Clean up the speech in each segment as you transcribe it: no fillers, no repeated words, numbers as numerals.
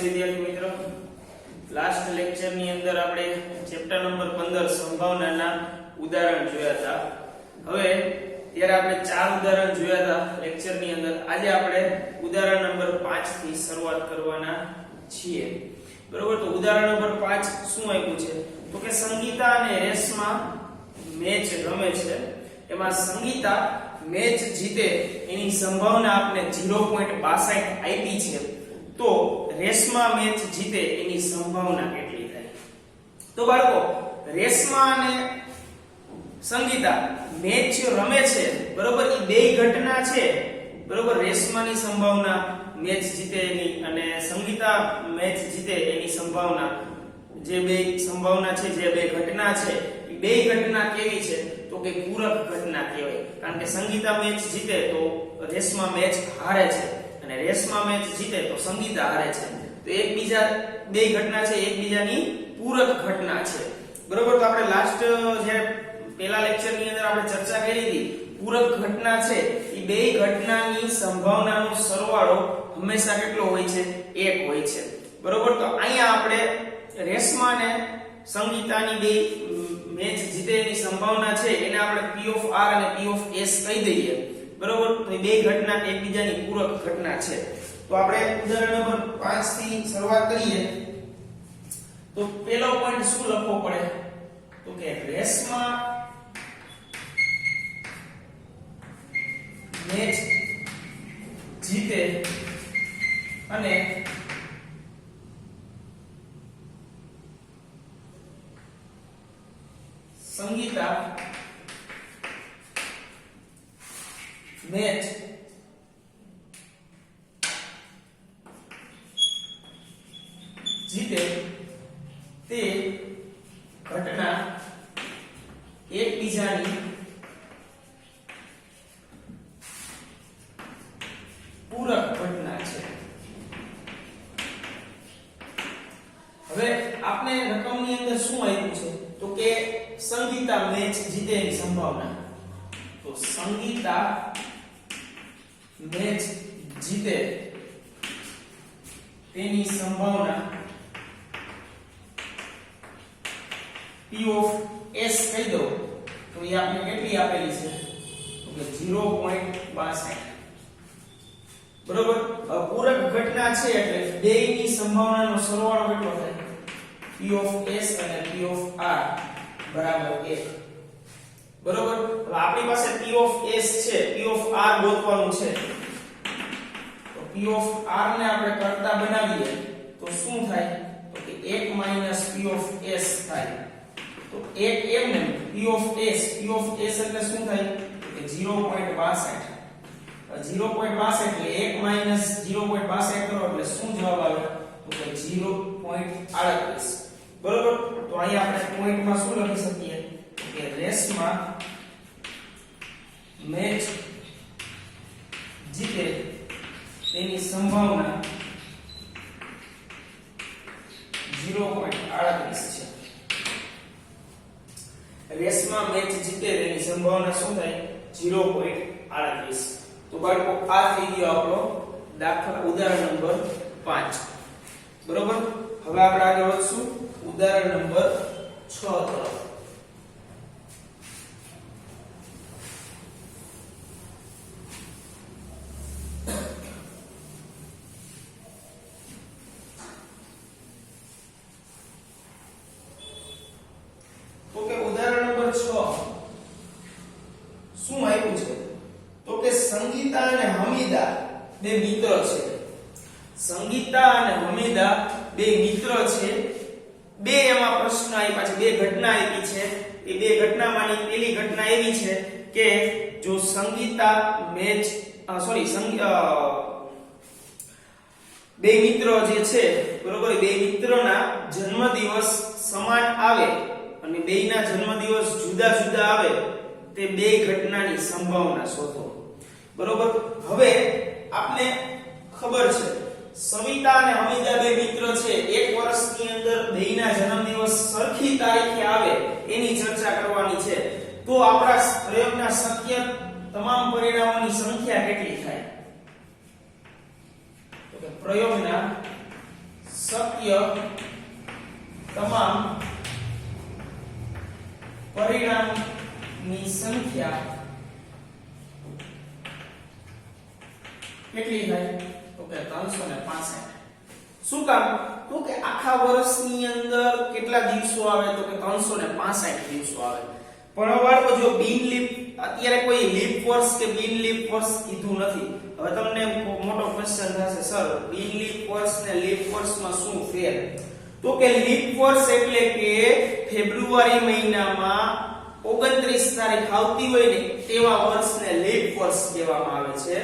છે વિદ્યાર્થી મિત્રો, લાસ્ટ લેક્ચર ની અંદર આપણે ચેપ્ટર નંબર 15 સંભાવનાના ઉદાહરણ જોયા હતા. હવે ત્યારે આપણે 4 ઉદાહરણ જોયા હતા લેક્ચર ની અંદર. આજે આપણે ઉદાહરણ નંબર 5 થી શરૂઆત કરવાના છીએ. બરોબર, તો ઉદાહરણ નંબર 5 શું આપ્યું છે? તો કે સંગીતા અને રેશમા મેચ રમે છે. એમાં સંગીતા મેચ જીતે એની સંભાવના આપણે 0.62 આપી છે. તો રેશમા મેચ જીતે એની સંભાવના કેટલી થાય? તો બાળકો, રેશમા અને સંગીતા મેચ રમે છે, બરોબર, એ બે ઘટના છે. બરોબર, રેશમાની સંભાવના મેચ જીતે એની અને સંગીતા મેચ જીતે એની સંભાવના, જે બે સંભાવના છે, જે બે ઘટના છે, એ બે ઘટના કેવી છે? તો કે પૂરક ઘટના કહેવાય. કારણ કે સંગીતા મેચ જીતે તો રેશમા મેચ હારે છે અને રેશમા મેચ જીતે તો સંગીતા હારે છે. તો એકબીજા બે ઘટના છે, એકબીજાની પૂરક ઘટના છે. બરોબર, તો આપણે લાસ્ટ જે પહેલા લેક્ચર ની અંદર આપણે ચર્ચા કરી હતી, પૂરક ઘટના છે એ બે ઘટનાની સંભાવનાનો સરવાળો હંમેશા કેટલો હોય છે? 1 હોય છે. બરોબર, તો અહીંયા આપણે રેશમા અને સંગીતાની બે મેચ જીતેની સંભાવના છે એને આપણે P of R અને P of S કહી દઈએ. બરોબર, તો બે ઘટના એકબીજાની પૂરક ઘટના છે. તો આપણે ઉદાહરણ નંબર 5 થી શરૂઆત કરીએ. તો પહેલો પોઈન્ટ શું લખવો પડે? તો કે રેશમા મેચ જીતે અને સંગીતા મેચ જીતે તે ઘટના એકબીજાની પૂરક ઘટના છે. હવે આપણે રકમની અંદર શું આપ્યું છે? તો કે સંગીતા મેચ જીતે એની સંભાવના. તો સંગીતા મેચ જીતે તેની સંભાવના P of S કહી દો તો એ આપણે કેટલી આપેલી છે? તો કે 0.62. બરોબર, પૂરક ઘટના છે એટલે બેયની સંભાવનાનો સરવાળો કેટલો થાય? P of S અને P of R બરાબર 1. બરોબર, હવે આપણી પાસે P of S છે, P of R ગોતવાનું છે. તો P of R ને આપણે કરતા બનાવીએ તો શું થાય? તો કે 1 - P of S થાય. તો 1 એમ ને P of S એટલે શું થાય? તો કે 0.62. 0.62 એટલે 1 - 0.62 કરો એટલે શું જવાબ આવે? તો કે 0.38. બરોબર, તો અહીંયા આપણે પોઈન્ટમાં શું લખી શકીએ? તો કે રેશમા મેચ જીતે તેની સંભાવના 0.38 છે. રેશમા મેચ જીતે તેની સંભાવના શું થાય? 0.38. તો બાળકો, આ થઈ ગયો આપણો દાખલા ઉદાહરણ નંબર 5. બરોબર, હવે આપણે આગળ વધશું ઉદાહરણ નંબર 6 તરફ. તો કે ઉદાહરણ નંબર 6 શું આપ્યું છે? તો કે સંગીતા અને હમીદા બે મિત્ર છે. સંગીતા અને હમીદા બે મિત્ર છે. બે એમાં પ્રશ્ન આપ્યા છે, બે ઘટના આપી છે. એ બે ઘટનામાંની પહેલી ઘટના એવી છે કે જો સંગીતા મેચ બે મિત્રો જે છે, બરોબર, બે મિત્રોના જન્મદિવસ સમાન આવે અને બેયના જન્મદિવસ જુદા જુદા આવે તે બે ઘટનાની સંભાવના શોધો. બરોબર, હવે આપને ખબર છે સવિતા અને હમીદા બે મિત્ર છે. એક વર્ષની અંદર બેયના જન્મદિવસ સરખી તારીખે આવે એની ચર્ચા કરવાની છે. તો આપણા પ્રયોગના શક્ય તમામ પરિણામોની સંખ્યા કેટલી થાય? તો કે પ્રયોગના શક્ય તમામ પરિણામની સંખ્યા કેટલી થાય? તો કે 365. શું કામ? તો કે આખા વર્ષની અંદર કેટલા દિવસો આવે? તો કે 365 દિવસો આવે. પણ બાળકો જો બિન લીપ અત્યારે કોઈ લીપ વર્ષ કે બિન લીપ વર્ષ કીધું નથી. હવે તમને મોટો ક્વેશ્ચન થશે, સર બિન લીપ વર્ષ ને લીપ વર્ષમાં શું ફેર? તો કે લીપ વર્ષ એટલે કે ફેબ્રુઆરી મહિનામાં 29 તારીખ આવતી હોય ને તેવા વર્ષને લીપ વર્ષ કહેવામાં આવે છે.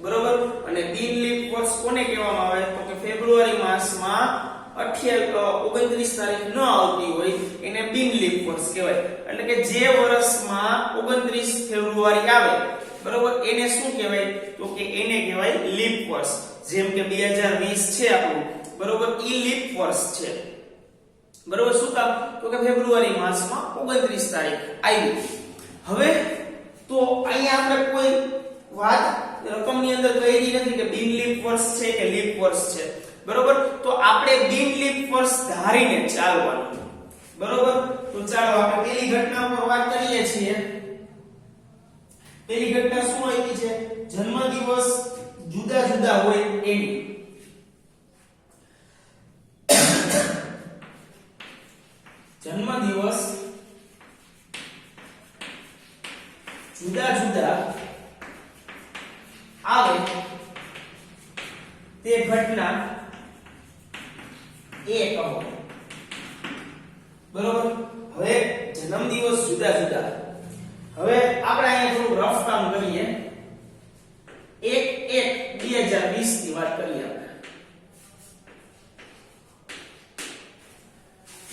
બરોબર? અને બિન લીપ વર્ષ કોને કહેવામાં આવે? તો કે ફેબ્રુઆરી માસમાં 29 તારીખ ન આવતી હોય એને બિન લીપ વર્ષ કહેવાય. એટલે કે જે વર્ષમાં 29 ફેબ્રુઆરી આવે, બરોબર, એને શું કહેવાય? તો કે એને કહેવાય લીપ વર્ષ. જેમ કે 2020 છે આપણું, બરોબર, ઈ લીપ વર્ષ છે. બરોબર? શું કામ? તો કે ફેબ્રુઆરી માસમાં 29 તારીખ આવી. હવે તો અહીંયા આપણે કોઈ વાત રકમની અંદર કહેલી નથી કે બિન લીપ વર્ષ છે કે લીપ વર્ષ છે. બરોબર? તો આપણે બિન લીપ વર્ષ ધારીને ચાલવાનું. બરોબર? તો ચાલો આપણે પેલી ઘટના પર વાત કરીએ છીએ. પેલી ઘટના શું આવી છે? જન્મદિવસ જુદા જુદા હોય એની. જન્મદિવસ જુદા જુદા આવે તે ઘટના એ કહો. બરોબર? હવે જન્મદિવસ જુદા જુદા. હવે આપણે અહીંયા થોડું રફ કામ કરીએ. 1/1/2020 ની વાત કરીએ આપણે.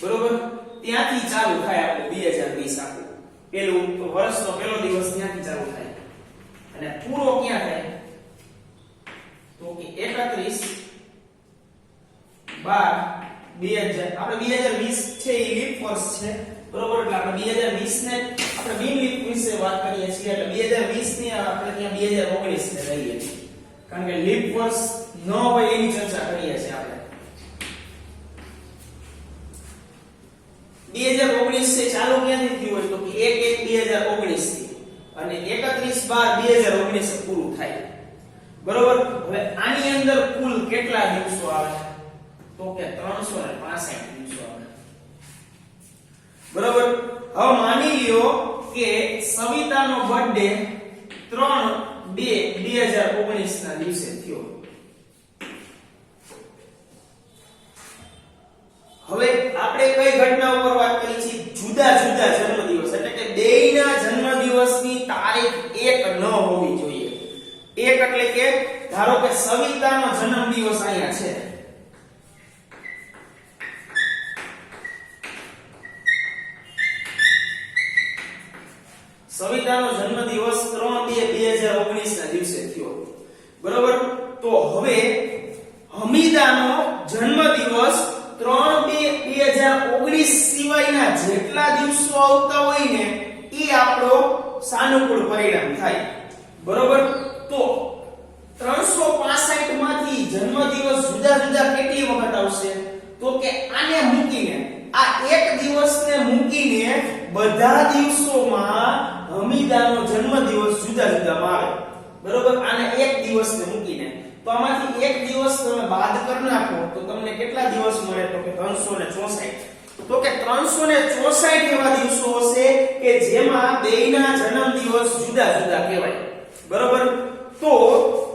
બરોબર? ત્યાંથી ચાલુ થાય આપણું 2020 આખું. પેલું વર્ષનો પહેલો દિવસ ત્યાંથી ચાલુ થાય અને પૂરો ક્યાં થાય? તો કે 31/12/2000. આપણે 2020 છે એ લીપ વર્ષ છે. બરોબર? એટલે આપણે 2020 ને આપણે બિન લીપ વિશે વાત કરીએ છીએ. એટલે 2020 ની આપણે ત્યાં 2019 ને લઈએ. કારણ કે લીપ વર્ષ ન હોય એની ચર્ચા કરીએ છીએ આપણે. 2019 से ચાલુ ક્યાંથી થયું હોય? તો કે 1/1/2019 થી અને 31/12/2019 પૂરું થાય. બરોબર? હવે આની અંદર કુલ કેટલા દિવસો આવે? તો કે 365 દિવસો આવે. બરોબર? હવે માની લ્યો કે સવિતાનો બર્થડે 3/2/2019 ના દિવસે થયો. હવે આપણે કઈ ઘટના ઉપર વાત કરી છે? જુદા જુદા જન્મદિવસ. એટલે કે બેયના જન્મદિવસની તારીખ એક ન હોવી જોઈએ. એક એટલે કે ધારો કે સવિતાનો જન્મદિવસ અહીંયા છે. સવિતાનો જન્મદિવસ 3/2/2019 ના દિવસે થયો. બરોબર? તો હવે હમીદાનો જન્મદિવસ 3/2/2019 સિવાયના જેટલા દિવસો આવતા હોય ને એ આપણો સાનુકૂળ પરિણામ થાય. બરોબર? તો 365 માંથી જન્મદિવસ જુદા જુદા કેટલી વખત આવશે? તો કે આને મૂકીને, આ એક દિવસને મૂકીને બધા દિવસોમાં હમીદાનો જન્મદિવસ જુદા જુદામાં આવે. બરોબર? આને એક દિવસને મૂકીને. તો આમાંથી એક દિવસ તમે બાદ કરી નાખો તો તમને કેટલા દિવસ મળે? તો કે 364. તો કે 364 એવા દિવસો હશે કે જેમાં બેયના જન્મદિવસ જુદા જુદા કહેવાય. બરોબર? તો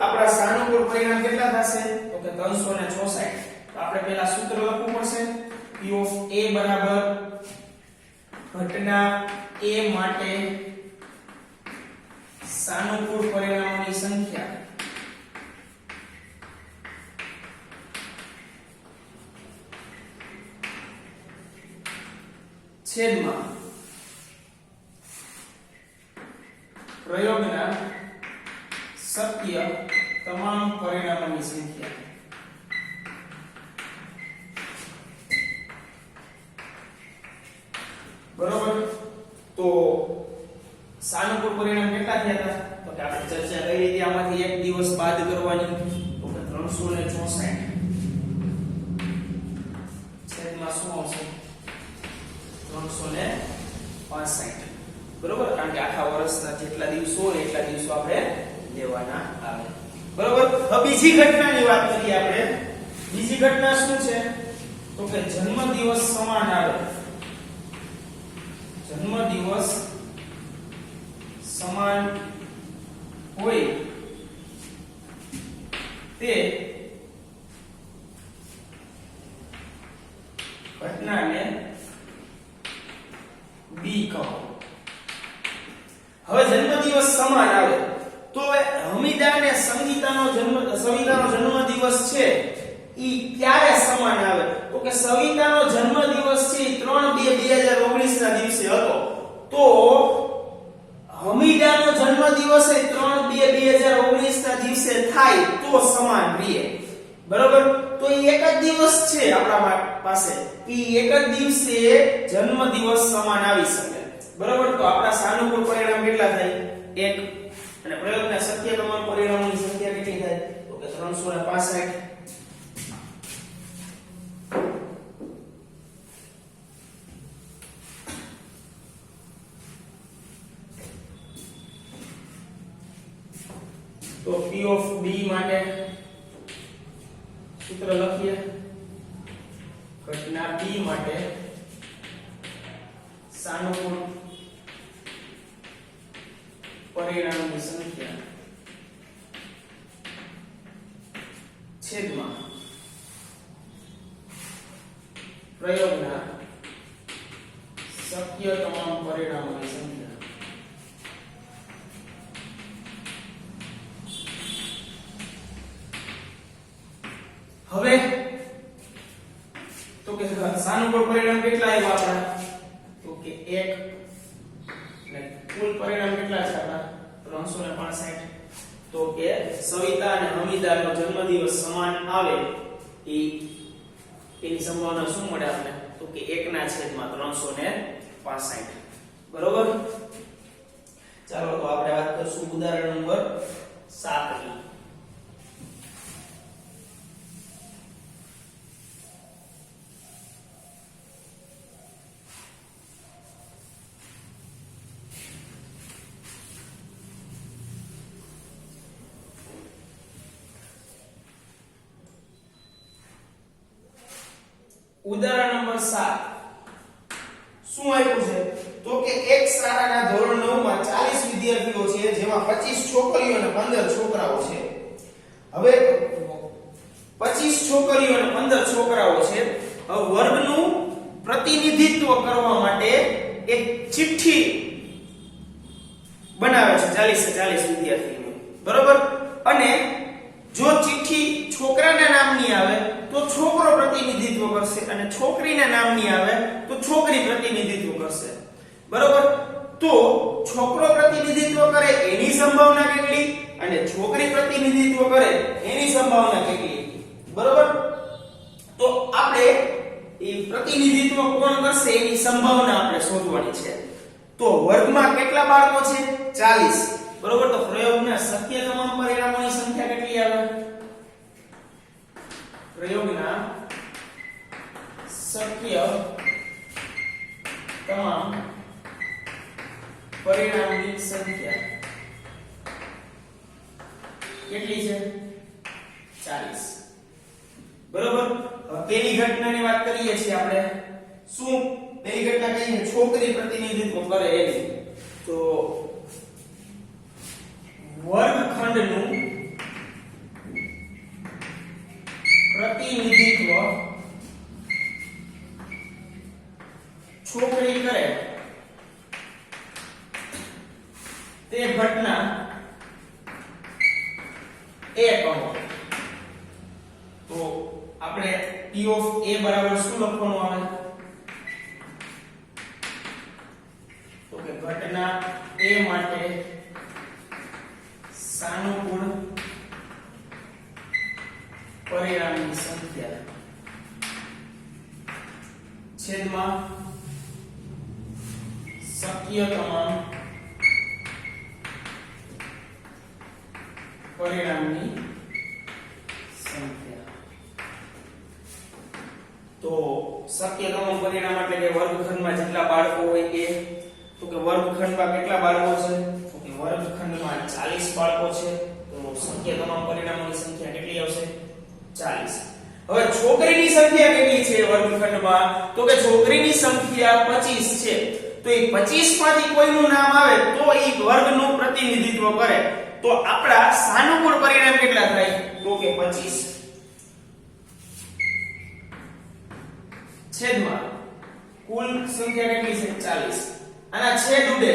આપણા સાનુકૂળ પરિણામ કેટલા થશે? તો કે 364. તો આપણે પહેલા સૂત્ર લખવું પડશે. P of a બરાબર ઘટના a માટે સાનુકૂળ પરિણામોની સંખ્યા છેદમાં પ્રયોગના શક્ય તમામ પરિણામોની સંખ્યા. બરોબર? તો સાનુકૂળ પરિણામ કેટલા થયા હતા? તો કે આપણે ચર્ચા કરી હતી આમાંથી એક દિવસ બાદ કરવાની. તો કે 364 365 બરોબર કારણ કે આખા વર્ષના જેટલા દિવસો હોય એટલા દિવસો આપણે લેવાના આવે બરોબર હવે બીજી ઘટનાની વાત કરીએ આપણે બીજી ઘટના શું છે તો કે જન્મદિવસ સમાન આવે જન્મદિવસ સમાન હોય તે ઘટનાને બી કહો હવે જન્મદિવસ સમાન આવે તો હમીદા અને સવિતાનો જન્મદિવસ છે ઈ ક્યારે સમાન આવે તો કે સવિતાનો જન્મદિવસ છે 3/2/2019 ના દિવસે હતો તો હમીદાનો જન્મદિવસ એ 3/2/2019 ના દિવસે થાય તો સમાન રહે બરોબર તો ઈ એક જ દિવસ છે આપણા પાસે ઈ એક જ દિવસે જન્મદિવસ સમાન આવી શકે બરોબર તો આપણા સાનુકૂળ પરિણામ કેટલા થાય 1 અને પ્રયોગના શક્ય તમામ પરિણામોની સંખ્યા કેટલી થાય તો કે 365 તો P of B માટે સૂત્ર લખીએ ઘટના B માટે સાનુકૂળ પરિણામની સંખ્યા છેદમાં પ્રયોગના શક્ય તમામ પરિણામોની સંખ્યા હવે તો કે સાનુકૂળ પરિણામ કેટલા આવ્યા આપણા તો કે 1 અને કુલ પરિણામ કેટલા છે આપણા 365 તો કે સવિતા અને હમીદાનો જન્મદિવસ સમાન આવે એની સંભાવના શું મળે આપણે તો કે 1 ના છેદમાં 365 બરોબર ચાલો તો આપણે વાત કરશું ઉદાહરણ નંબર 7 ની ઉદાહરણ નંબર 7 શું આપ્યું છે તો કે એક શાળાના ધોરણ 9 માં 40 વિદ્યાર્થીઓ છે જેમાં 25 છોકરીઓ અને 15 છોકરાઓ છે હવે 25 છોકરીઓ અને 15 છોકરાઓ છે હવે વર્ગનું પ્રતિનિધિત્વ કરવા માટે એક ચિઠ્ઠી બનાવે છે 40 વિદ્યાર્થીઓ બરોબર અને જો ચિઠ્ઠી છોકરાના નામની આવે તો છોકરો પ્રતિનિધિત્વ કરશે અને છોકરીના નામની આવે તો છોકરી પ્રતિનિધિત્વ કરશે બરોબર તો છોકરો પ્રતિનિધિત્વ કરે એની સંભાવના કેટલી અને છોકરી પ્રતિનિધિત્વ કરે એની સંભાવના કેટલી બરોબર તો આપણે એ પ્રતિનિધિત્વ કોણ કરશે એની સંભાવના આપણે શોધવાની છે તો વર્ગમાં કેટલા બાળકો છે 40 બરોબર તો પ્રયોગના શક્ય તમામ પરિણામોની સંખ્યા કેટલી આવે પ્રયોગના શક્ય તમામ પરિણામની સંખ્યા કેટલી છે 40 બરોબર હવે પેલી ઘટનાની વાત કરીએ છીએ આપણે શું પેલી ઘટના કહીએ છોકરી પ્રતિનિધિત્વ કરે એની તો વર્ગખંડનું પ્રતિનિધિત્વ છોકરી કરે તે ઘટના એ કહો તો આપણે P of A બરાબર શું લખવાનું આવે તો કે ઘટના A માટે સાનુકૂળ પરિણામની સંખ્યા છેદમાં શક્ય તમામ પરિણામની સંખ્યા તો શક્ય તમામ પરિણામ એટલે કે વર્ગખંડમાં જેટલા બાળકો હોય એ તો કે વર્ગખંડમાં કેટલા બાળકો છે? તો કે વર્ગખંડમાં 40 બાળકો છે. તો સંખ્યા તમામ પરિણામોની સંખ્યા કેટલી આવશે? 40. હવે છોકરીની સંખ્યા કેટલી છે વર્ગખંડમાં? તો કે છોકરીની સંખ્યા 25 છે. તો એ 25 માંથી કોઈનું નામ આવે તો એ વર્ગનું પ્રતિનિધિત્વ કરે. તો આપણા સાનુકૂળ પરિણામ કેટલા થાય? તો કે 25 છેદમાં કુલ સંખ્યા કેટલી છે? 40. આના છેદ ઉડે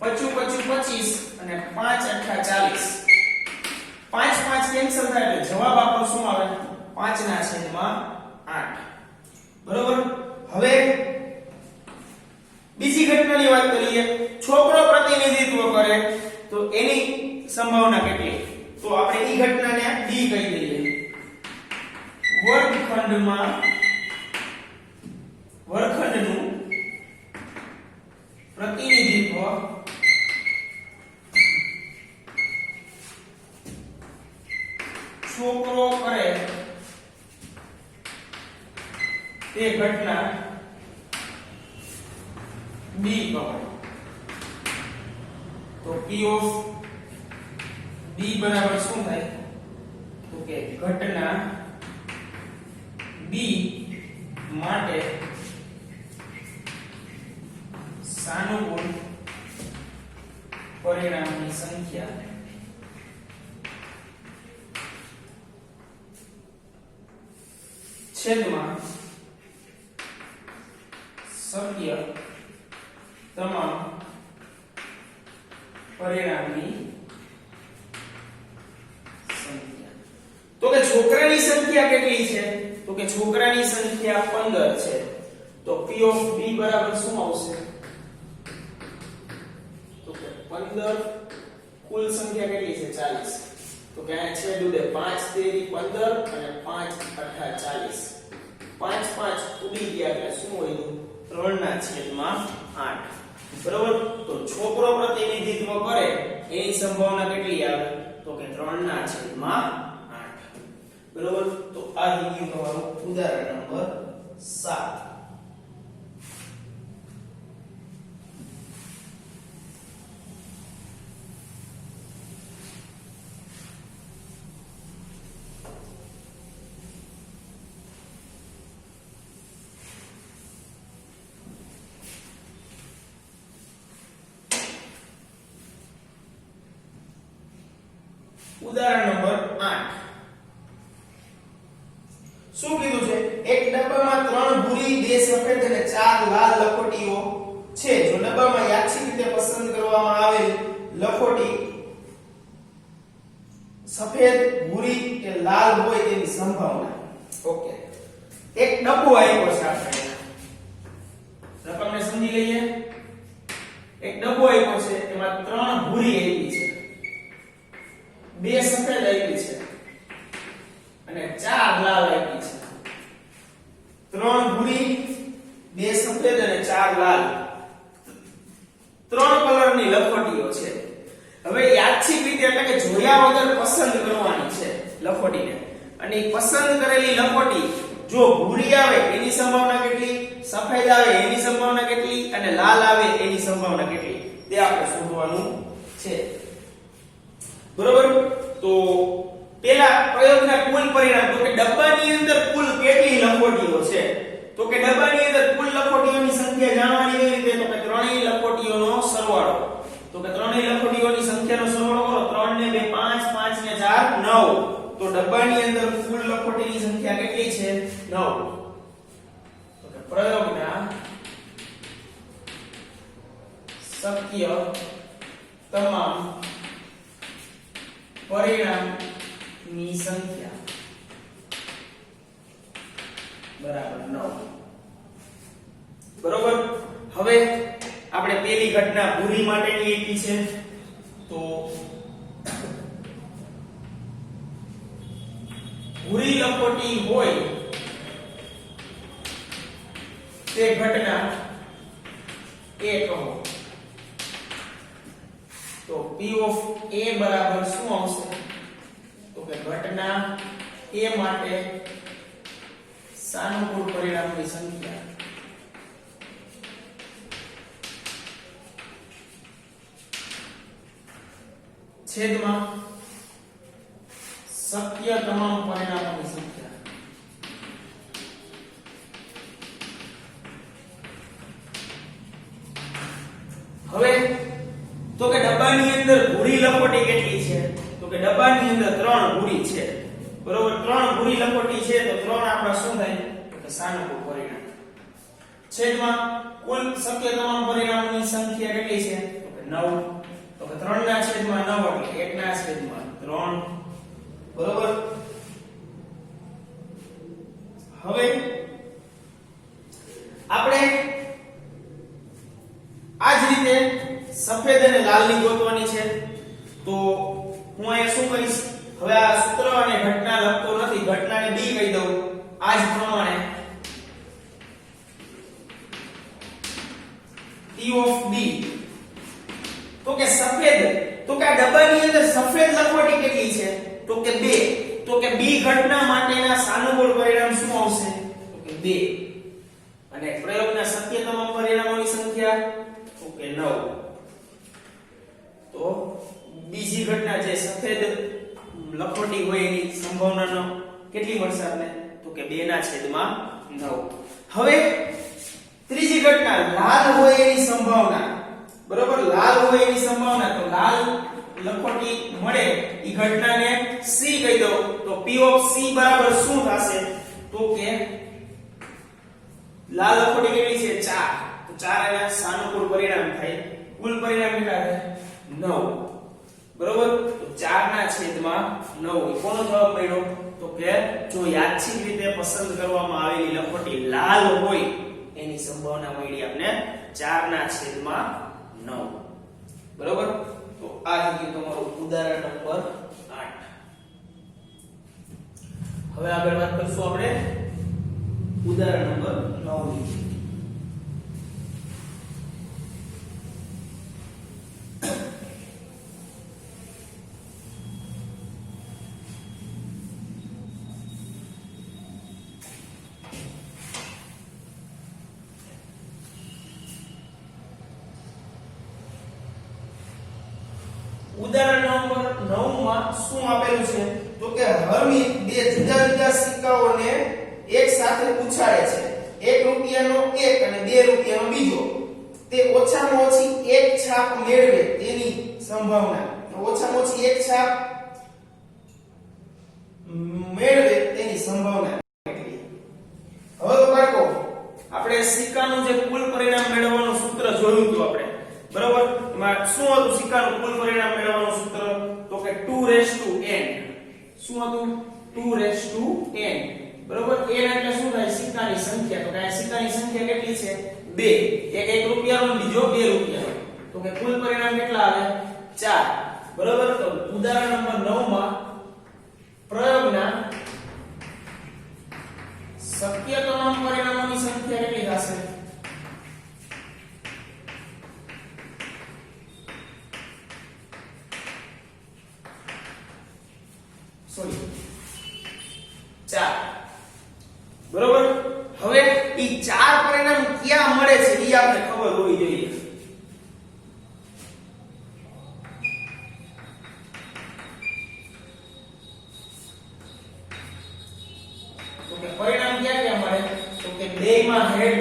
25 25 અને 5 અઠા 40. 5 5 કેન્સલ થાય એટલે જવાબ આપણો શું આવે? 5 ના છેદમાં 8. બરોબર. હવે બીજી ઘટનાની વાત કરીએ. છોકરો પ્રતિનિધિત્વ કરે તો એની સંભાવના કેટલી? તો આપણે એ ઘટનાને ડી કહી દઈએ. વર્ગખંડનું પ્રતિનિધિત્વ છોકરો કરે તે ઘટના બી કહો. તો P ઓફ B બરાબર શું થાય? તો કે ઘટના B માટે સાનુકૂળ પરિણામની સંખ્યા છેદમાં શક્ય તમામ પરિણામની સંખ્યા. તો કે છોકરાની સંખ્યા કેટલી છે? તો કે છોકરાની સંખ્યા 15 છે. તો P of B બરાબર શું આવશે? તો કે 15 કુલ સંખ્યા કેટલી છે? 40. તો કે આ છેદ ઉડે 5 તેરી 15 અને 5 અઠા 40. 5 5 ઉડી ગયા એટલે શું વધ્યું? 3 ના છેદમાં 8. બરોબર. તો છોકરો પ્રતિનિધિત્વ કરે એની સંભાવના કેટલી આવે? તો કે 3 ના છેદમાં 8. બરોબર. તો આ ગયું તમારું ઉદાહરણ નંબર 7. ઉદાહરણ નંબર 8. શું કીધું છે? એક ડબ્બામાં 3 ભૂરી 2 સફેદ અને 4 લાલ લખોટીઓ છે. જો ડબ્બામાં યાદચ્છિક રીતે પસંદ કરવામાં આવેલ લખોટી સફેદ, ભૂરી કે લાલ હોય તેની સંભાવના. ઓકે. એક ડબ્બો આપ્યો છે આપણે. રકમને સમજી લઈએ. એક ડબ્બો આપ્યો છે એમાં 3 ભૂરી આપી છે, 2 સફેદ આપી છે અને 4 લાલ આપી છે. 3 ભૂરી, 2 સફેદ અને 4 લાલ, 3 કલરની લખોટીઓ છે. હવે યાદચ્છિક રીતે એટલે કે જોયા વગર પસંદ કરવાની છે લખોટીને. અને પસંદ કરેલી લખોટી જો ભૂરી આવે એની સંભાવના કેટલી, સફેદ આવે એની સંભાવના કેટલી અને લાલ આવે એની સંભાવના કેટલી તે આપણે શોધવાનું છે. બરોબર. તો પેલા પ્રયોગના કુલ પરિણામ તો કે ડબ્બાની અંદર કુલ કેટલી લખોટીઓ છે? તો કે ડબ્બાની અંદર કુલ લખોટીઓની સંખ્યા જાણવાની કઈ રીતે? તો કે ત્રણેય લખોટીઓનો સરવાળો. તો કે ત્રણેય લખોટીઓની સંખ્યાનો સરવાળો કરો. 3 ને 2 5, 5 ને 4 9. તો ડબ્બાની અંદર કુલ લખોટીની સંખ્યા કેટલી છે? 9. તો કે પ્રયોગના શક્ય તમામ પરિણામની સંખ્યા બરાબર 9. બરોબર. હવે આપણે પેલી ઘટના ભૂરી માટેની આપી છે. તો ભૂરી લખોટી હોય તે ઘટના A કહો. તો P of A બરાબર શું આવશે? તો કે ઘટના A માટે સાનુકૂળ પરિણામની સંખ્યા છેદમાં શક્ય તમામ પરિણામોની સંખ્યા. હવે તો કે ડબ્બાની અંદર ભૂરી લખોટી કેટલી છે? તો કે ડબ્બાની અંદર 3 ભૂરી છે. બરોબર, 3 ભૂરી લખોટી છે તો 3 આપણા શું થાય? તો કે સાનુકૂળ પરિણામ. છેદમાં કુલ શક્ય તમામ પરિણામોની સંખ્યા કેટલી છે? તો કે 9. તો કે 3 ના છેદમાં 9 એટલે 1 ના છેદમાં 3. બરોબર. હવે આપણે આ જ રીતે સફેદ અને લાલની ગોતવાની છે. તો હું અહીંયા શું કરીશ? હવે આ સૂત્ર અને ઘટના લખતો નથી, ઘટનાને b કહી દઉં. આ જ પ્રમાણે T of b. તો કે સફેદ, તો કે આ ડબ્બાની અંદર સફેદ લખોટી કેટલી છે? તો કે 2. તો કે b ઘટના માટેના સાનુકૂળ પરિણામ શું આવશે? તો કે 2. અને પ્રયોગના શક્ય તમામ પરિણામોની સંખ્યા તો કે 9. તો બીજી ઘટના જે સફેદ લખોટી હોય એની સંભાવનાનો કેટલી મળશે આપણે? તો કે 2/9. હવે ત્રીજી ઘટના લાલ હોય એની સંભાવના. બરોબર, લાલ હોય એની સંભાવના. તો લાલ લખોટી મળે ઈ ઘટનાને c કહી દો. તો p of c બરાબર શું થશે? તો કે લાલ લખોટી કેટલી છે? 4. તો 4 એના સાનુકૂળ પરિણામ થાય. કુલ પરિણામ કેટલા થાય? 9. બરોબર, તો 4/9. કોનો જવાબ મળ્યો? તો કે જો યાદચ્છિક રીતે પસંદ કરવામાં આવેલી લખોટી લાલ હોય એની સંભાવના મળી આપણે 4/9. બરોબર. તો આ થઈ ગયું તમારું ઉદાહરણ નંબર 8. હવે આગળ વાત કરશું આપણે ઉદાહરણ નંબર 9 ની. ઉદાહરણ નંબર 9 માં શું આપેલું છે? તો કે હરમીત બે જુદા જુદા સિક્કાઓને એક સાથે ઉછાળે છે. 1 રૂપિયાનો એક અને 2 રૂપિયાનો બીજો. તે ઓછામાં ઓછી એક છાપ મેળવે તેની સંભાવના. ઓછામાં ઓછી એક છાપ મેળવે તેની સંભાવના કેટલી? હવે તો બાળકો આપણે સિક્કાનું જે કુલ પરિણામ મેળવવાનું સૂત્ર જોયું હતું આપણે. બરોબર, એમાં શું હતું સિક્કાનું કુલ પરિણામ મેળવવાનું સૂત્ર? તો કે 2n. શું હતું? 2n. બરોબર, n એટલે શું થાય? સિક્કાની સંખ્યા. તો કે આ સિક્કાની સંખ્યા કેટલી છે? 2. એક 1 રૂપિયાનો, બીજો 2 રૂપિયાનો. તો કે કુલ પરિણામ કેટલા આવે? 4. બરોબર. તો ઉદાહરણ નંબર 9 માં પ્રયોગના શક્ય તમામ પરિણામોની સંખ્યા કેટલી થશે? સોરી 4. બરોબર. હવે ઈ 4 પરિણામ ક્યાં મળે છે ઈ આપણે ખબર હોવી જોઈએ. તો કે પરિણામ ક્યાં ક્યાં મળે? તો કે 2 માં હેડ,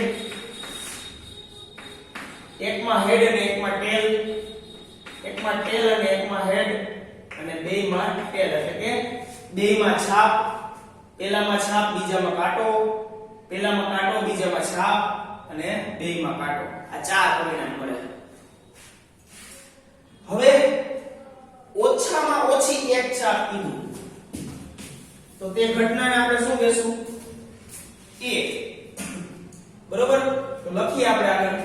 એકમાં હેડ અને એકમાં ટેલ, એકમાં ટેલ અને એકમાં હેડ, અને 2 માં ટેલ. એટલે કે 2 માં છાપ, પહેલામાં છાપ, બીજામાં કાંટો, પહેલામાં કાંટો, બીજામાં છાપ અને 2 માં કાંટો. આ 4 પરિણામ મળે. હવે ઓછામાં ઓછી એક છાપ કીધું તો તે ઘટનાને આપણે શું કહેશું? a. બરોબર. તો લખીએ આપણે આગળ.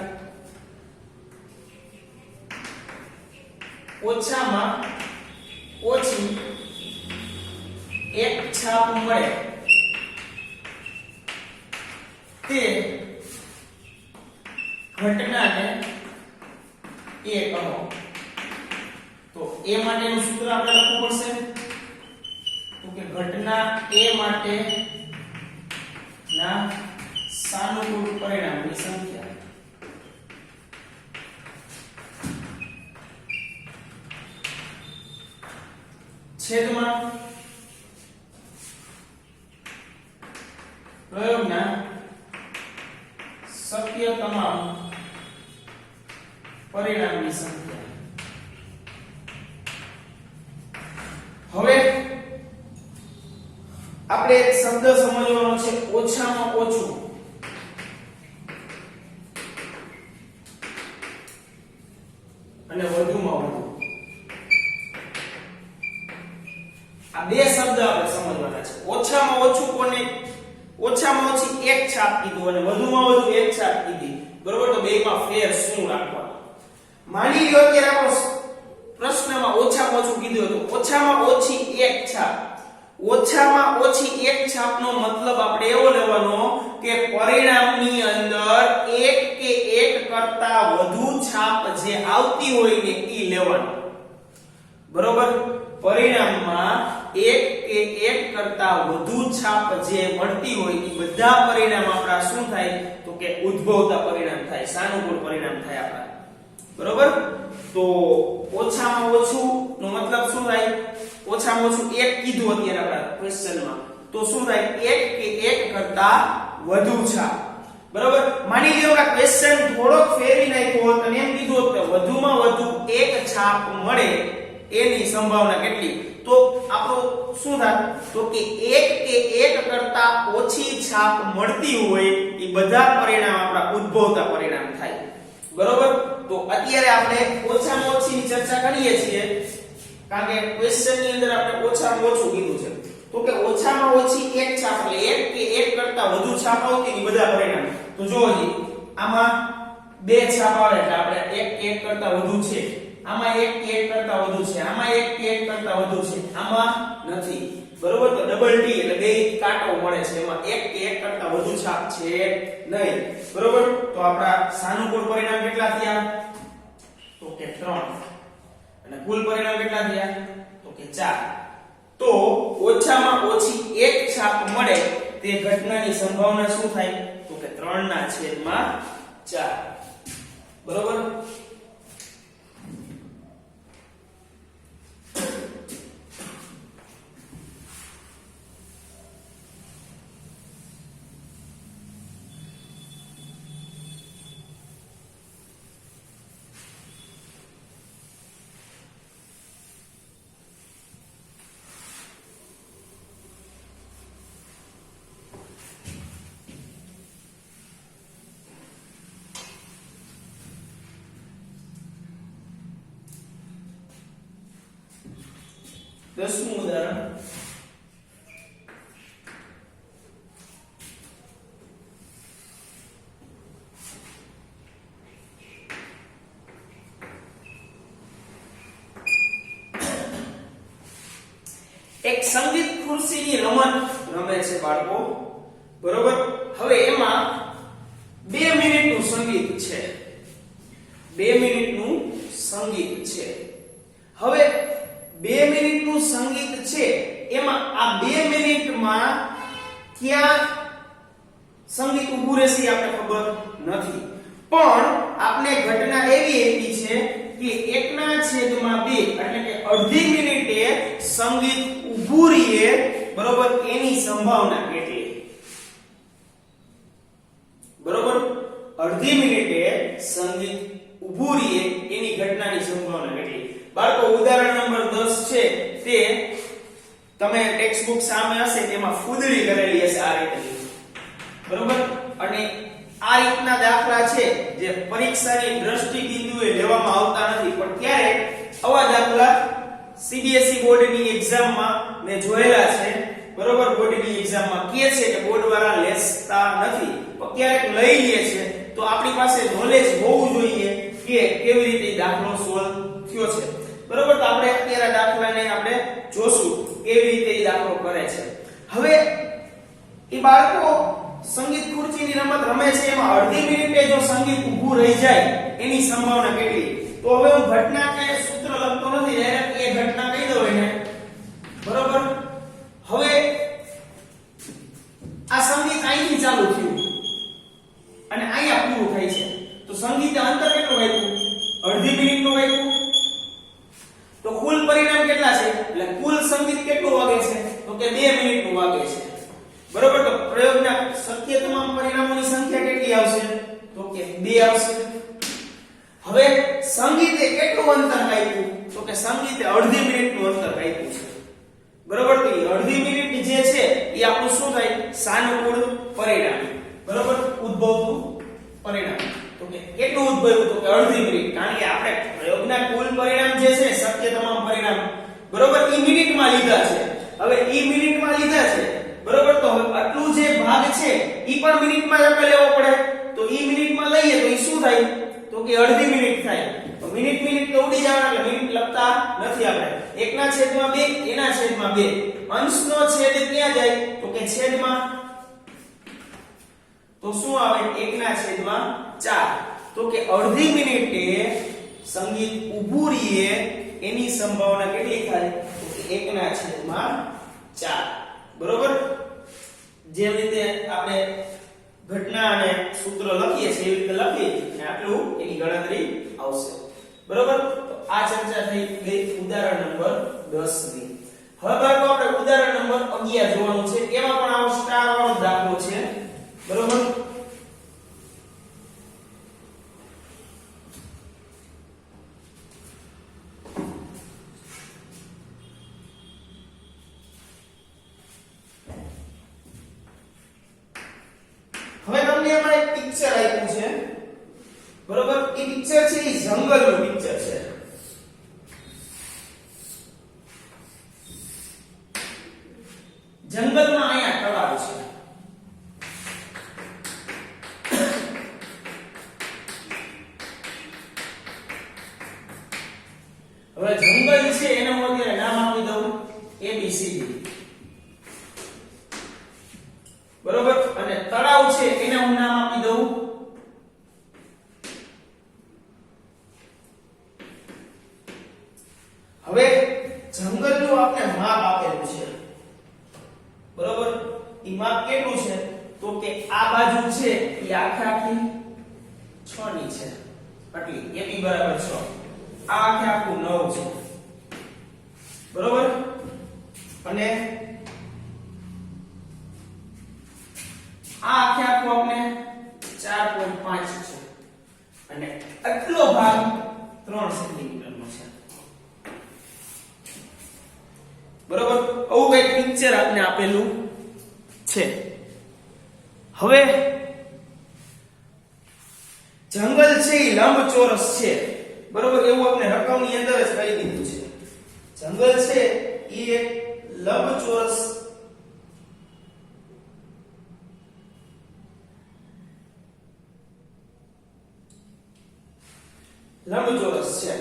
ઓછામાં ઓછી એક છાપ મળે તે ઘટનાને a કહો. તો a માટેનું સૂત્ર આપણે લખવું પડશે. તો કે ઘટના a માટે ના સાનુકૂળ પરિણામની સંખ્યા. છેદમાં પ્રયોગના શક્ય તમામ પરિણામની સંખ્યા. હવે આપણે એક શબ્દ સમજવાનો છે ઓછામાં ઓછું. અને વધુમાં વધુ. આ બે શબ્દ આપણે સમજવાના છે. ઓછામાં ઓછું કોને? ઓછામાં ઓછી એક છાપ કીધું અને વધુમાં વધુ એક છાપ કીધી. બરોબર, તો બેમાં ફેર શું રાખવાનો? માની લ્યો અત્યારે આપણો પ્રશ્નમાં ઓછામાં ઓછું કીધું હતું. ઓછામાં ઓછી એક છાપ. ઓછામાં ઓછી એક છાપનો મતલબ આપણે એવો લેવાનો કે પરિણામની અંદર એક કે એક કરતા વધુ છાપ જે આવતી હોય ને ઈ લેવાનું. બરોબર, પરિણામમાં એક કે એક કરતા વધુ છાપ જે મળતી હોય ઈ બધા પરિણામ આપણા શું થાય? તો કે ઉદ્ભવતા પરિણામ થાય, સાનુકૂળ પરિણામ થાય આપણા. બરોબર, તો ઓછામાં ઓછું નો મતલબ શું થાય? ઓછામાં ઓછું એક કીધું અત્યારે આપણા ક્વેશ્ચનમાં, તો શું થાય? એક કે એક કરતા વધુ છાપ. બરોબર, માની લ્યો કે ક્વેશ્ચન થોડોક ફેરવી નાખ્યો હોત અને એમ કીધું હોત કે વધુમાં વધુ એક છાપ મળે એની સંભાવના કેટલી? તો આપણું શું થાય? તો કે એક કે એક કરતા ઓછી છાપ મળતી હોય એ બધા પરિણામ આપણા ઉદ્ભવતા પરિણામ થાય. બરોબર, તો અત્યારે આપણે ઓછામાં ઓછીની ચર્ચા કરીએ છીએ કારણ કે ક્વેશ્ચન ની અંદર આપણે ઓછામાં ઓછું કીધું છે. તો કે ઓછામાં ઓછી એક છાપ એટલે એક કે એક કરતા વધુ છાપ આવતી ની બધા પરિણામ. તો જોવો જી, આમાં બે છાપ આવે એટલે આપણે એક કે એક કરતા વધુ છે, આમાં એક કે એક કરતા વધુ છે, આમાં એક કે એક કરતા વધુ છે, આમાં નથી. બરોબર, તો ડબલ ટી એટલે બે કાંટો મળે છે, એમાં એક કે એક કરતા વધુ છાપ છે નહીં. બરોબર, તો આપણા સાનુકૂળ પરિણામ કેટલા થયા? તો કે 3. અને કુલ પરિણામ કેટલા થયા? તો કે 4. તો ઓછામાં ઓછી એક છાપ મળે તે ઘટનાની સંભાવના શું થાય? તો કે 3/4. બરોબર, દસમું ઉદાહરણ. એક સંગીત ખુરશીની રમત રમે છે બાળકો. બરોબર, હવે એમાં 2 મિનિટનું સંગીત છે. 2 મિનિટનું સંગીત છે. હવે 2 મિનિટનું સંગીત છે એમાં આ 2 મિનિટમાં ક્યાં સંગીત ઊભું રહેશે આપણે ખબર નથી, પણ આપણે ઘટના એવી આપી છે કે 1/2 એટલે કે અડધી મિનિટે સંગીત ઊભું રહે. બરોબર, એની સંભાવના કેટલી? બરોબર, અડધી મિનિટે સંગીત ઊભું રહે એની ઘટનાની સંભાવના કેટલી? બાળકો, ઉદાહરણ નંબર 10 છે તે તમે ટેક્સ્ટ બુક સામે હશે તેમાં ફૂદડી કરેલી હશે આ રીતે. બરોબર, અને આ રીતના દાખલા છે જે પરીક્ષાની દ્રષ્ટિ બિંદુએ લેવામાં આવતા નથી, પણ ક્યારેક આવા દાખલા સીબીએસઈ બોર્ડની એક્ઝામમાં મેં જોયેલા છે. બરોબર, બોર્ડની એક્ઝામમાં કહે છે કે બોર્ડ વાળા લેતા નથી, પણ ક્યારેક લઈ લે છે. તો આપણી પાસે નોલેજ હોવું જોઈએ કે કેવી રીતે દાખલો સોલ્વ થયો છે. બરોબર, તો આપણે અત્યારે દાખલાને આપણે જોશું કેવી રીતે એ દાખલો કરે છે. હવે એ બાળકો સંગીત ખુરશીની રમત રમે છે, એમાં અડધી મિનિટે જો સંગીત ઊભું રહી જાય એની સંભાવના કેટલી? તો હવે હું ઘટના કે સૂત્ર લખતો નથી, ડાયરેક્ટ એ ઘટના કહી દઉં એને. બરોબર, હવે આ સંગીત અહીંથી ચાલુ થયું અને અહીંયા પૂરું થાય છે, તો સંગીત અંતર કેટલું વાગ્યું? અડધી મિનિટનું વાગ્યું. તો કુલ પરિણામ કેટલા છે? એટલે કુલ આવશે. હવે સંગીતે કેટલું અંતર કાપ્યું તો કે સંગીતે અડધી મિનિટનું અંતર કાપ્યું છે. બરોબર. તો અડધી મિનિટ જે છે એ આપણું શું થાય સાનુકૂળ પરિણામ. બરોબર. ઉદ્ભવતું પરિણામ. તો કે કેટલું ઉદ્ભવ્યું તો કે અડધી મિનિટ. કારણ કે આપણે પ્રયોગના કુલ પરિણામ જે છે શક્ય તમામ પરિણામ બરોબર એ મિનિટમાં લીધા છે. હવે એ મિનિટમાં લીધા છે બરોબર. તો હવે આટલું જે ભાગ છે ઈ પણ મિનિટમાં જ આપણે લેવો પડે. તો ઈ મિનિટમાં લઈએ તો ઈ શું થાય તો કે અડધી મિનિટ થાય. તો મિનિટ તો ઉડી જવાના એટલે મિનિટ લખતા નથી આપણે. 1/2 એના છેદમાં 2 અંશનો છેદ ક્યાં જાય તો કે છેદમાં. તો શું આવે 1/4. તો કે અડધી મિનિટે સંગીત ઊભું રહીએ એની સંભાવના કેટલી થાય તો કે 1/4. બરોબર. જેવી રીતે આપણે ઘટના અને સૂત્ર લખીએ છીએ એવી રીતે લખીએ અને આટલું એની ગણતરી આવશે. બરોબર. તો આ ચર્ચા થઈ ગઈ ઉદાહરણ નંબર 10 ની. હવે બાળકો આપણે ઉદાહરણ નંબર 11 જોવાનું છે. એમાં પણ આવો સ્ટાર વાળો દાખલો છે. બરોબર. હવે તમને એમાં એક પિક્ચર આપ્યું છે. બરોબર. એ પિક્ચર છે એ જંગલનું પિક્ચર છે. જંગલમાં અહીંયા તળાવ છે. હવે જંગલ છે એને હું અત્યારે નામ આપી દઉં ABCD. બરોબર. અને તળાવ છે એને હું નામ આપી દઉં હવે જંગલનું આપણે માપ આપેલું છે. બરોબર. ઈ માપ કેટલું છે તો કે આ બાજુ છે ઈ આખી 6 ની છે. આટલી AB બરાબર 6. આ આખું 9 છે. બરોબર. અને આ આખું આપણે 4.5 છે. અને આટલો ભાગ 3 સેન્ટીમીટર નો છે. બરોબર. આવું એક પિક્ચર આપને આપેલું છે. હવે જંગલ છે એ લંબચોરસ છે. બરોબર. એવું આપણે રકમની અંદર જ કહી દીધું છે. જંગલ છે એ એક લંબચોરસ છે.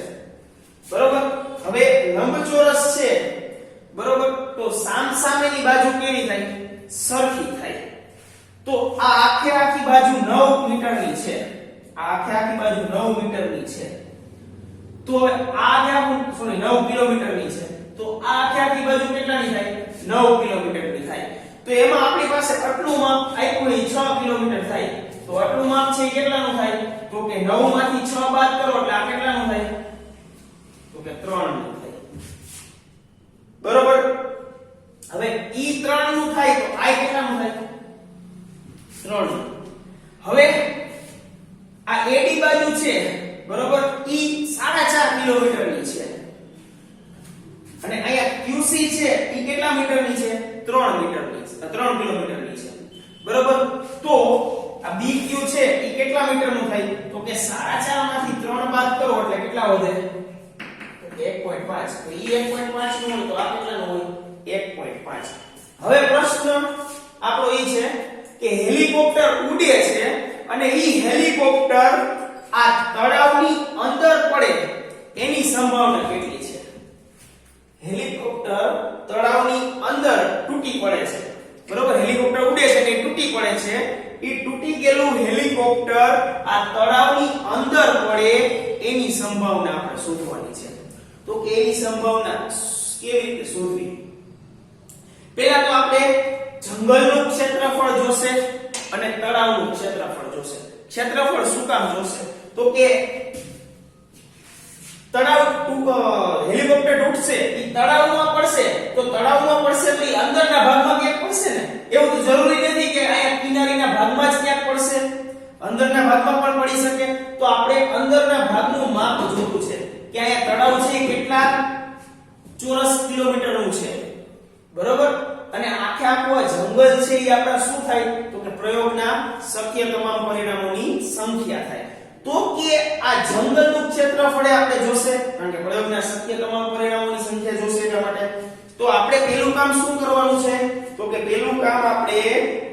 બરોબર. હવે લંબચોરસ છે બરોબર. તો સામસામેની બાજુ કેવી થાય સરખી થાય. તો આ આખી બાજુ 9 મીટરની છે. આ આખી બાજુ 9 મીટરની છે. તો હવે આ સોરી 9 કિલોમીટરની છે. તો આ આખી બાજુ કેટલાની થાય 9 કિલોમીટરની થાય. તો એમાં આપણી પાસે આટલું માપ આપ્યું એ 6 કિલોમીટર થાય. તો આટલું માપ છે એ કેટલાનું થાય તો કે 9 માંથી 6 બાદ કરો એટલે આ કેટલાનું થાય તો કે 3 નું થાય. બરોબર. હવે ઈ 3 નું થાય તો આ કેટલાનું થાય 3 નું. હવે આ AD બાજુ છે બરોબર ઈ 4.5 કિલોમીટરની છે. અને અહીંયા QC છે ઈ કેટલા મીટરની છે 3 મીટરની છે 3 કિલોમીટરની છે. બરોબર. તો આ BQ છે ઈ કેટલા મીટરનું થાય તો કે 4.5 માંથી 3 બાદ કરો એટલે કેટલા વધે તો 1.5. તો ઈ 1.5 નું હોય તો આ કેટલાનું હોય 1.5. હવે પ્રશ્ન આપણો ઈ છે કે હેલિકોપ્ટર ઉડે છે અને ઈ હેલિકોપ્ટર આ તળાવની અંદર પડે એની સંભાવના કેટલી છે. હેલિકોપ્ટર તળાવની અંદર તૂટી પડે છે. બરોબર. હેલિકોપ્ટર ઉડે છે અને તૂટી પડે છે. ઈ તૂટી ગયેલું હેલિકોપ્ટર આ તળાવની અંદર પડે એની સંભાવના આપણે શોધવાની છે. તો કે એની સંભાવના કેવી રીતે શોધવી. પહેલા તો આપણે જંગલનું ક્ષેત્રફળ જોશે અને તળાવનું ક્ષેત્રફળ જોશે. ક્ષેત્રફળ શું કામ જોશે તો કે તળાવ હેલિકોપ્ટર તૂટશે ઈ તળાવમાં પડશે તો તળાવમાં પડશે તો ઈ અંદરના ભાગમાં ક્યાંક પડશે ને. એવું તો જરૂરી નથી કે અહીંયા કિનારીના ભાગમાં જ ક્યાંક પડશે. અંદરના ભાગમાં પણ પડી શકે. તો આપણે અંદરના ભાગનું માપ જોતું છે કે અહીંયા તળાવ છે કેટલા ચોરસ કિલોમીટરનું છે, બરોબર. અને આખે આખું આ જંગલ છે એ આપણા શું થાય તો કે પ્રયોગના શક્ય તમામ પરિણામોની સંખ્યા થાય. તો કે આ જંગલનું ક્ષેત્રફળ આપણે જોશે કારણ કે પ્રયોગના શક્ય તમામ પરિણામોની સંખ્યા જોશે એટલા માટે. તો આપણે પહેલું કામ શું કરવાનું છે તો કે પહેલું કામ આપણે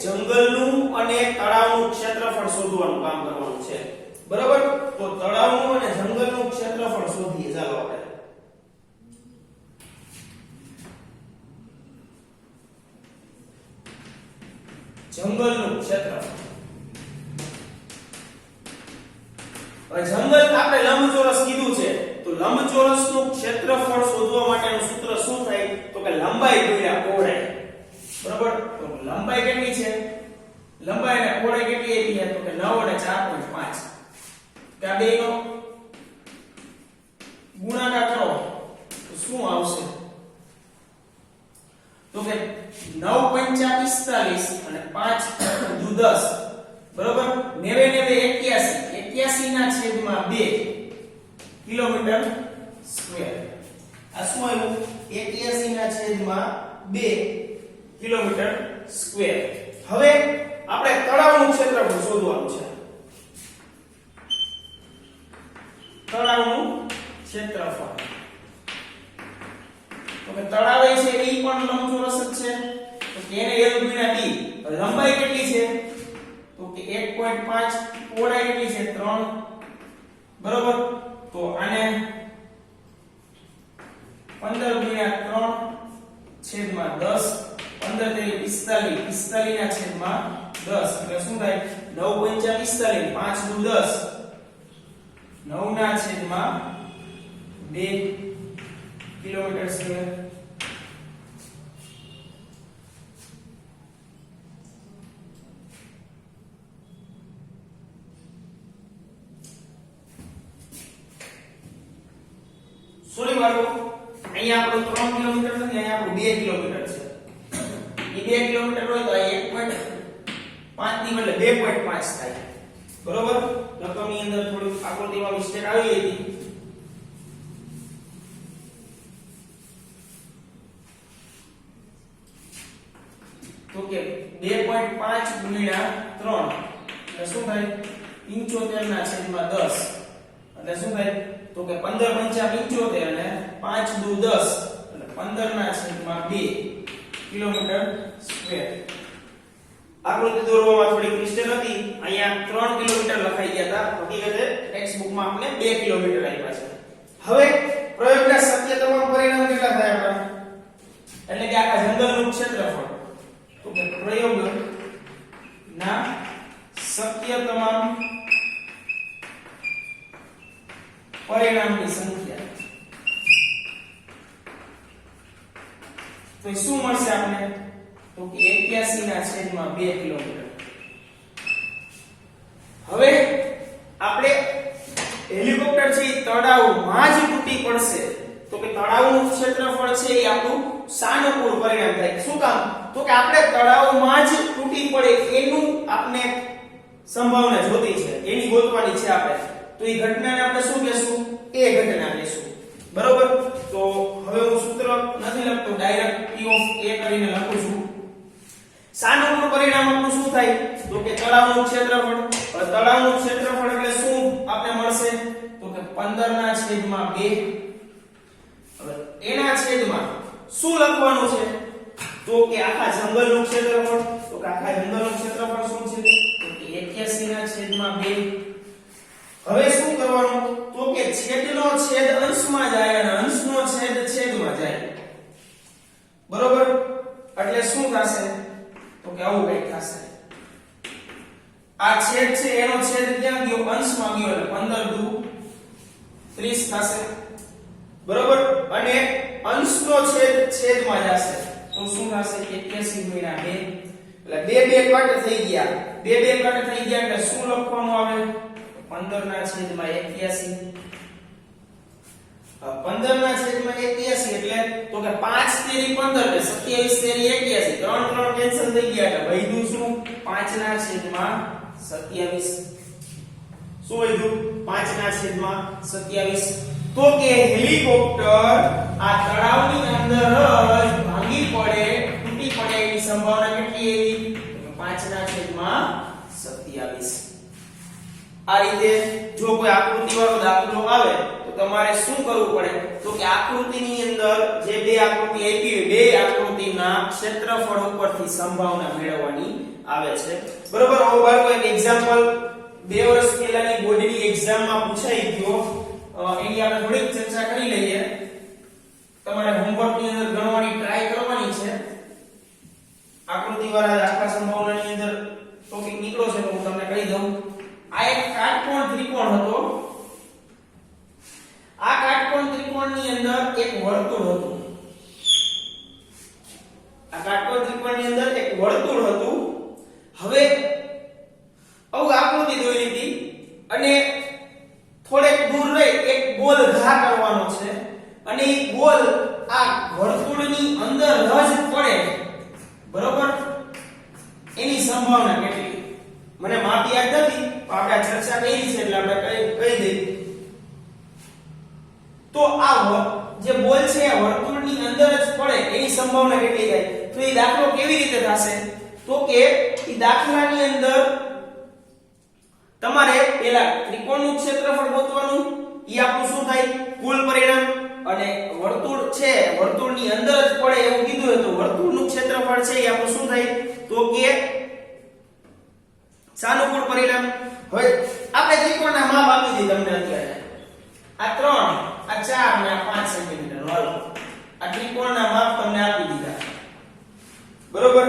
જંગલનું અને તળાવનું ક્ષેત્રફળ શોધવાનું કામ કરવાનું છે, બરાબર. તો તળાવનું અને જંગલનું ક્ષેત્રફળ શોધીએ. ચાલો આપણે જંગલનું ક્ષેત્રફળ. જંગલ આપણે લંબચોરસ કીધું છે તો લંબચોરસનું ક્ષેત્રફળ શોધવા માટેનું સૂત્ર શું થાય તો કે લંબાઈ ગુણ્યા પહોળાઈ, બરાબર. તો લંબાઈ કેટલી છે, લંબાઈ અને પહોળાઈ કેટલી આવી છે તો કે 9 અને 4.5. કે આ બેનો ગુણાકાર કરો તો શું આવશે તો કે 9 પંચા 45 અને 5 દુ 10, બરોબર. 90 ને 81, 81 ના છેદમાં 2 કિલોમીટર સ્ક્વેર. આ શું આવ્યું 81 ના છેદમાં 2 કિલોમીટર સ્ક્વેર. હવે આપણે તળાવનું ક્ષેત્રફળ શોધવાનું છે. તળાવનું ક્ષેત્રફળ તો કે તળાવ છે એ પણ લંબચોરસ જ છે તો કે એને L ગુણ્યા D. લંબાઈ કેટલી છે તો કે 1.5, પહોળાઈ કેટલી છે 3, બરોબર. તો આને 15 ગુણ્યા 3 છેદમાં 10, 15 તેરી 45, 45 ના છેદમાં 10 એટલે શું થાય 9 પંચા 45, 5 દુ 10, 9 ના છેદમાં 2 કિલોમીટર સ્ક્વેર. સોરી વાળો અહીંયા આપણું 3 કિલોમીટર નથી, અહીંયા આપણું 2 કિલોમીટર છે. એ 2 કિલોમીટર હોય તો આ 1.5 ની બદલે 2.5 થાય, બરોબર. રકમની અંદર થોડું આકૃતિમાં મિસ્ટેક આવી હતી. તો કે 2.5 ગુણ્યા 3 એટલે શું થાય 75 ના છેદમાં 10 એટલે શું થાય તો કે 15 પંચા 75 અને 5 દુ 10 એટલે 15 ના છેદમાં 2 કિલોમીટર સ્ક્વેર. આકૃતિ દોરવામાં થોડી મિસ્ટેક હતી, અહીંયા 3 કિલોમીટર લખાઈ ગયા હતા, હકીકતે ટેક્સ્ટ બુકમાં આપણે 2 કિલોમીટર આપ્યા છે. હવે પ્રયોગના શક્ય તમામ પરિણામ કેટલા થાય આપણા એટલે કે આખા જંગલનું ક્ષેત્રફળ તો કે પ્રયોગના શક્ય તમામ પરિણામની સંખ્યા તો શું મળશે આપણે તો કે 81 ના છેદમાં 2 કિલોમીટર. હવે આપણે હેલિકોપ્ટર છે એ તળાવમાં જ તૂટી પડશે તો કે તળાવનું ક્ષેત્રફળ છે એ આપણું સાનુકૂળ પરિણામ થાય. શું કામ તો કે આપણે તળાવમાં જ તૂટી પડે એનું આપણે સંભાવના જોતી છે, એની ગોતવાની છે આપણે. તો એ ઘટનાને આપણે શું કહેશું એ ઘટના કહેશું, બરોબર. તો હવે હું સૂત્ર નથી લખતો, ડાયરેક્ટ P of A કરીને લખું છું. સાનુકૂળ પરિણામ આપણું શું થાય તો કે તળાવનું ક્ષેત્રફળ. તળાવનું ક્ષેત્રફળ એટલે શું આપણે મળશે તો કે 15 ના છેદમાં 2. હવે એના છેદમાં શું લખવાનું છે તો કે આખા જંગલનું ક્ષેત્રફળ. તો કે આખા જંગલનું ક્ષેત્રફળ શું છે તો કે 81 ના છેદમાં 2. હવે શું કરવાનું તો કે છેદનો છેદ અંશમાં જાય અને અંશનો છેદ છેદમાં જાય, બરોબર. એટલે શું થશે તો કે આવું કંઈક થશે. આ છેદ છે એનો છેદ ક્યાં ગયો અંશમાં ગયો એટલે 15 દુ 30 થશે, બરોબર. અને અંશનો છેદ છેદમાં જશે તો શું થશે 81 ગુણ્યા 2 એટલે 2 2 કટ થઈ ગયા. 2 2 કટ થઈ ગયા એટલે શું લખવાનું આવે 15 ના છેદમાં 81. 15 ના છેદમાં 81 એટલે તો કે 5 તેરી 15 એટલે 27 તેરી 81, 3 3 કેન્સલ થઈ ગયા એટલે વધ્યું શું 5 ના છેદમાં 27. શું વધ્યું 5/27. તો કે હેલિકોપ્ટર આ તળાવની અંદર જ ભાંગી પડે, તૂટી પડે એની સંભાવના કેટલી એવી? 5/27. આ રીતે જો કોઈ આકૃતિ વાળો દાખલો આવે તો તમારે શું કરવું પડે? તો કે આકૃતિની અંદર જે બે આકૃતિ આપી હોય, બે આકૃતિના ક્ષેત્રફળ ઉપરથી સંભાવના મેળવવાની આવે છે. બરોબર. હવે બાળકો એક એક્ઝામ્પલ 2 વર્ષ પહેલાની બોર્ડની એક્ઝામમાં પૂછાઈ ગયો, એની આપણે થોડીક ચર્ચા કરી લઈએ. તમારે હોમવર્કની અંદર ગણવાની ટ્રાય કરવાની છે. આકૃતિ વાળા દાખલા સંભાવનાની અંદર ટોપિક નીકળો છે તો હું તમને કહી દઉં. આ એક કાટકોણ ત્રિકોણ હતો. આ કાટકોણ ત્રિકોણની અંદર એક વર્તુળ હતું. આ કાટકોણ ત્રિકોણની અંદર એક વર્તુળ હતું. હવે આવું આકૃતિ દોરી હતી અને થોડેક દૂર રહી એક ગોલ ઘા કરવાનો છે અને એ ગોલ આ વર્તુળની અંદર જ પડે, બરોબર, એની સંભાવના કેટલી? મને માપ યાદ નથી, આપણે ચર્ચા કરી છે એટલે આપણે કહી દઈએ. તો આ જે બોલ છે આ વર્તુળની અંદર જ પડે એની સંભાવના કેટલી થાય? તો એ દાખલો કેવી રીતે થશે? તો કે એ દાખલાની અંદર તમારે પહેલા ત્રિકોણનું ક્ષેત્રફળ ગોતવાનું, ઈ આપણું શું થાય? કુલ પરિણામ. અને વર્તુળ છે વર્તુળની અંદર જ પડે એવું કીધું હતું, વર્તુળનું ક્ષેત્રફળ છે એ આપણું શું થાય? તો કે સાનુકૂળ પરિણામ. હવે આપણે ત્રિકોણના માપ આપી દીધા તમને અત્યારે. આ 3, આ 4 અને આ 5 સેન્ટીમીટર વાળો આ ત્રિકોણના માપ તમને આપી દીધા, બરોબર.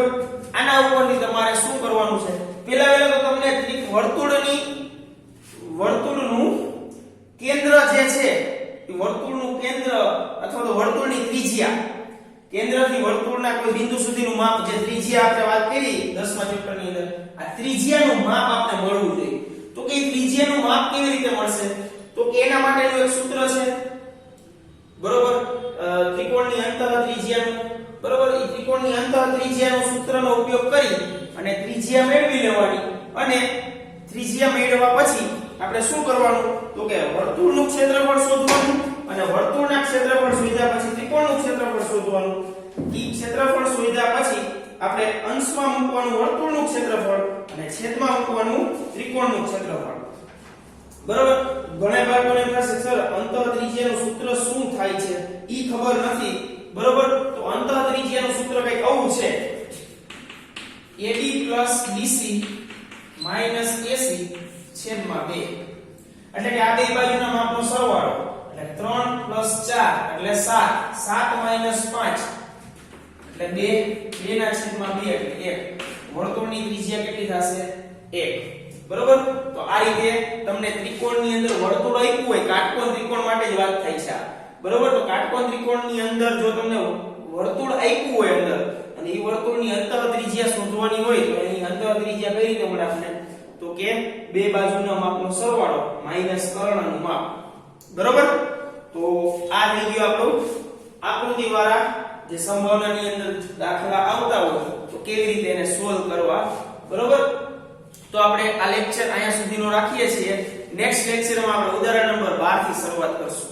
આના ઉપરથી તમારે શું કરવાનું છે? પહેલા તો તમને વર્તુળનું કેન્દ્ર જે છે એ વર્તુળનું કેન્દ્ર અથવા તો વર્તુળની ત્રિજ્યા, કેન્દ્રથી વર્તુળના કોઈ બિંદુ સુધીનું માપ, જે ત્રિજ્યા આપણે વાત કરી 10મા ચેપ્ટરની અંદર, આ ત્રિજ્યાનું માપ આપણે મળવું જોઈએ. તો કે ત્રિજ્યાનું માપ કેવી રીતે મળશે? તો કે એના માટેનું એક સૂત્ર છે, બરોબર, ત્રિકોણની અંતઃ ત્રિજ્યાનું, બરોબર. એ ત્રિકોણની અંતઃ ત્રિજ્યાનું સૂત્રનો ઉપયોગ કરી અને ત્રિજ્યા મેળવી લેવાની અને ત્રિજ્યા મેળવ્યા પછી આપણે શું કરવાનું? તો કે વર્તુળનું ક્ષેત્રફળ શોધવાનું અને વર્તુળના ક્ષેત્રફળ શોધ્યા પછી ત્રિકોણનું ક્ષેત્રફળ શોધવાનું. ઈ ક્ષેત્રફળ શોધ્યા પછી આપણે અંશમાં મૂકવાનું વર્તુળનું ક્ષેત્રફળ અને છેદમાં મૂકવાનું ત્રિકોણનું ક્ષેત્રફળ, બરોબર. ઘણા બાળકોને થશે સર અંતઃ ત્રિજ્યાનું સૂત્ર શું થાય છે ઈ ખબર નથી, બરોબર. તો અંતઃ ત્રિજ્યાનું સૂત્ર કંઈક આવું છે: AD + BC - AC છેદમાં 2. એટલે કે આ બે બાજુના માપનો સરવાળો એટલે 3 + 4 એટલે 7, 7 - 5 એટલે 2, 2 ના છેદમાં 2 એટલે 1. વર્તુળની ત્રિજ્યા કેટલી થશે? 1, બરોબર. તો આ રીતે તમને ત્રિકોણની અંદર વર્તુળ આપ્યું હોય, કાટકોણ ત્રિકોણ માટે જ વાત થાય છે, બરોબર. તો કાટકોણ ત્રિકોણની અંદર જો તમને વર્તુળ આપ્યું હોય અંદર અને એ વર્તુળની અંતઃ ત્રિજ્યા શોધવાની હોય તો એની અંતઃ ત્રિજ્યા કઈ રીતે મળે આપણે? તો કે બે બાજુના માપનો સરવાળો માઈનસ કર્ણનું માપ, બરોબર. તો આ થઈ ગયું આપણું આકૃતિ વાળા જે સંભાવનાની અંદર દાખલા આવતા હોય તો કેવી રીતે એને સોલ્વ કરવા, બરોબર. તો આપણે આ લેક્ચર અહીંયા સુધીનો રાખીએ છીએ. નેક્સ્ટ લેક્ચરમાં આપણે ઉદાહરણ નંબર 12 થી શરૂઆત કરશું.